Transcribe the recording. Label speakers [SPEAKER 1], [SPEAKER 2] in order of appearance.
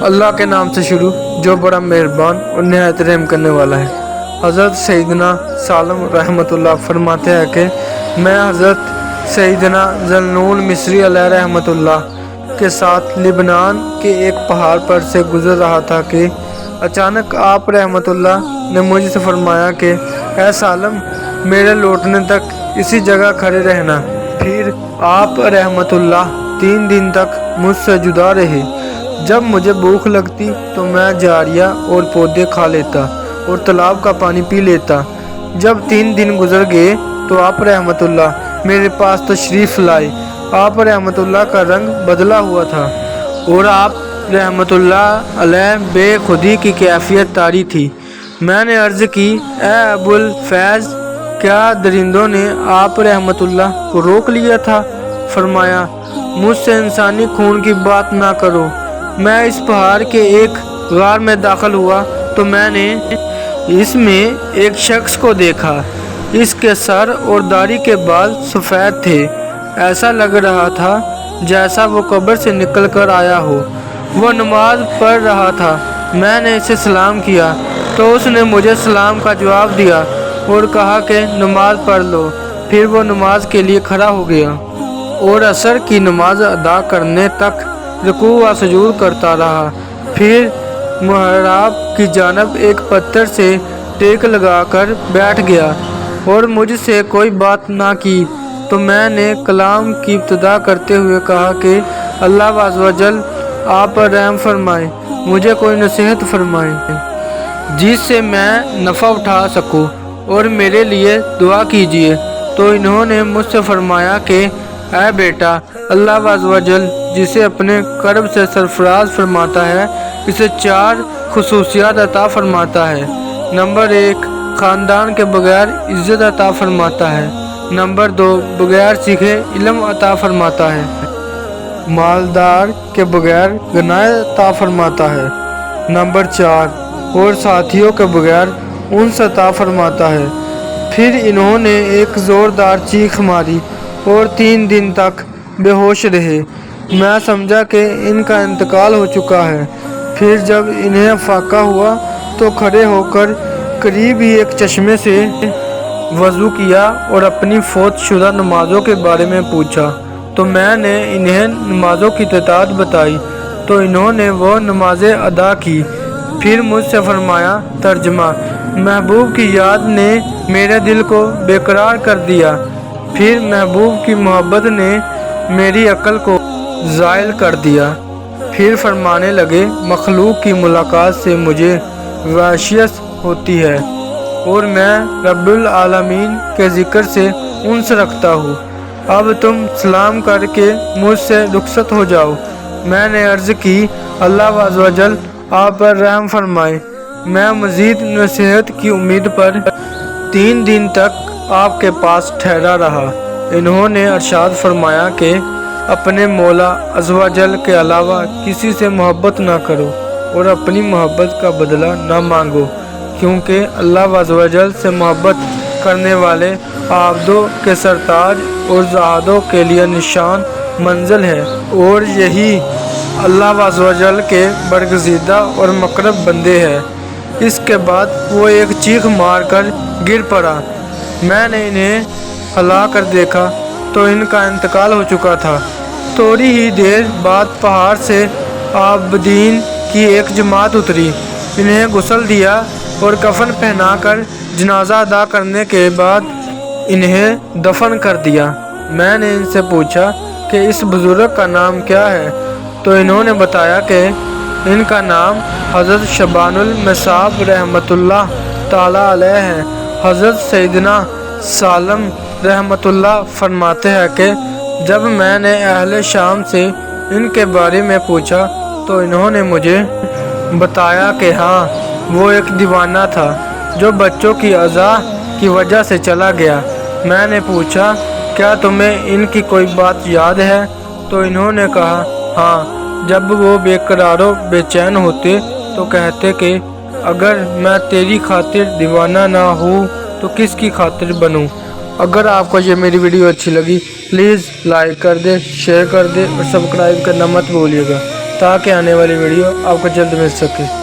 [SPEAKER 1] اللہ کے نام سے شروع جو بڑا مہربان اور نہایت رحم کرنے والا ہے۔ حضرت سیدنا سالم رحمۃ اللہ فرماتے ہیں کہ میں حضرت سیدنا ذوالنون مصری علیہ رحمۃ اللہ کے ساتھ لبنان کے ایک پہاڑ پر سے گزر رہا تھا کہ اچانک آپ رحمۃ اللہ نے مجھ سے فرمایا کہ اے سالم، میرے لوٹنے تک اسی جگہ کھڑے رہنا۔ پھر آپ رحمۃ اللہ 3 دن تک مجھ سے جدا رہے۔ جب مجھے بھوک لگتی تو میں جاریہ اور پودے کھا لیتا اور تالاب کا پانی پی لیتا۔ جب 3 دن گزر گئے تو آپ رحمۃ اللہ میرے پاس تشریف لائے۔ آپ رحمۃ اللہ کا رنگ بدلا ہوا تھا اور آپ رحمۃ اللہ علیہ بے خودی کی کیفیت طاری تھی۔ میں نے عرض کی، اے ابو الفیض، کیا درندوں نے آپ رحمۃ اللہ کو روک لیا تھا؟ فرمایا، مجھ سے انسانی خون کی بات نہ کرو۔ میں اس پہاڑ کے ایک غار میں داخل ہوا تو میں نے اس میں ایک شخص کو دیکھا۔ اس کے سر اور داڑھی کے بال سفید تھے۔ ایسا لگ رہا تھا جیسا وہ قبر سے نکل کر آیا ہو۔ وہ نماز پڑھ رہا تھا۔ میں نے اسے سلام کیا تو اس نے مجھے سلام کا جواب دیا اور کہا کہ نماز پڑھ لو۔ پھر وہ نماز کے لیے کھڑا ہو گیا اور عصر کی نماز ادا کرنے تک رکوع و سجود کرتا رہا۔ پھر محراب کی جانب ایک پتھر سے ٹیک لگا کر بیٹھ گیا اور مجھ سے کوئی بات نہ کی تو میں نے کلام کی ابتدا کرتے ہوئے کہا کہ اللہ عز و جل آپ پر رحم فرمائے، مجھے کوئی نصیحت فرمائے جس سے میں نفع اٹھا سکوں اور میرے لیے دعا کیجیے۔ تو انہوں نے مجھ سے فرمایا کہ اے بیٹا، اللہ عز و جل جسے اپنے کرب سے سرفراز فرماتا ہے، اسے 4 خصوصیات عطا فرماتا ہے۔ نمبر 1، خاندان کے بغیر عزت عطا فرماتا ہے۔ نمبر 2، بغیر سیکھے علم عطا فرماتا ہے۔ مالدار کے بغیر غنائے عطا فرماتا ہے۔ نمبر 4، اور ساتھیوں کے بغیر انس عطا فرماتا ہے۔ پھر انہوں نے ایک زوردار چیخ ماری اور 3 دن تک بے ہوش رہے۔ میں سمجھا کہ ان کا انتقال ہو چکا ہے۔ پھر جب انہیں افاقہ ہوا تو کھڑے ہو کر قریب ہی ایک چشمے سے وضو کیا اور اپنی فوت شدہ نمازوں کے بارے میں پوچھا تو میں نے انہیں نمازوں کی تعداد بتائی تو انہوں نے وہ نمازیں ادا کی۔ پھر مجھ سے فرمایا، ترجمہ: محبوب کی یاد نے میرے دل کو بے قرار کر دیا، پھر محبوب کی محبت نے میری عقل کو زائل کر دیا۔ پھر فرمانے لگے، مخلوق کی ملاقات سے مجھے وحشیت ہوتی ہے اور میں رب العالمین کے ذکر سے انس رکھتا ہوں۔ اب تم سلام کر کے مجھ سے رخصت ہو جاؤ۔ میں نے عرض کی، اللہ عز و جل آپ پر رحم فرمائے۔ میں مزید نصیحت کی امید پر 3 دن تک آپ کے پاس ٹھہرا رہا۔ انہوں نے ارشاد فرمایا کہ اپنے مولا عز و جل کے علاوہ کسی سے محبت نہ کرو اور اپنی محبت کا بدلہ نہ مانگو، کیونکہ اللہ عز و جل سے محبت کرنے والے عابدوں کے سرتاج اور زاہدوں کے لیے نشان منزل ہے، اور یہی اللہ عز و جل کے برگزیدہ اور مقرب بندے ہیں۔ اس کے بعد وہ ایک چیخ مار کر گر پڑا۔ میں نے انہیں ہلا کر دیکھا تو ان کا انتقال ہو چکا تھا۔ تھوڑی ہی دیر بعد پہاڑ سے عابدین کی ایک جماعت اتری، انہیں غسل دیا اور کفن پہنا کر جنازہ ادا کرنے کے بعد انہیں دفن کر دیا۔ میں نے ان سے پوچھا کہ اس بزرگ کا نام کیا ہے تو انہوں نے بتایا کہ ان کا نام حضرت شبان المصاب رحمۃ اللہ تعالیٰ علیہ ہے۔ حضرت سیدنا سالم رحمۃ اللہ فرماتے ہیں کہ جب میں نے اہل شام سے ان کے بارے میں پوچھا تو انہوں نے مجھے بتایا کہ ہاں، وہ ایک دیوانہ تھا جو بچوں کی اذى کی وجہ سے چلا گیا۔ میں نے پوچھا، کیا تمہیں ان کی کوئی بات یاد ہے؟ تو انہوں نے کہا، ہاں، جب وہ بے قرار و بے چین ہوتے تو کہتے کہ اگر میں تیری خاطر دیوانہ نہ ہوں تو کس کی خاطر بنوں۔ اگر آپ کو یہ میری ویڈیو اچھی لگی، پلیز لائک کر دے، شیئر کر دے اور سبسکرائب کرنا مت بھولیے گا تاکہ آنے والی ویڈیو آپ کو جلد مل سکے۔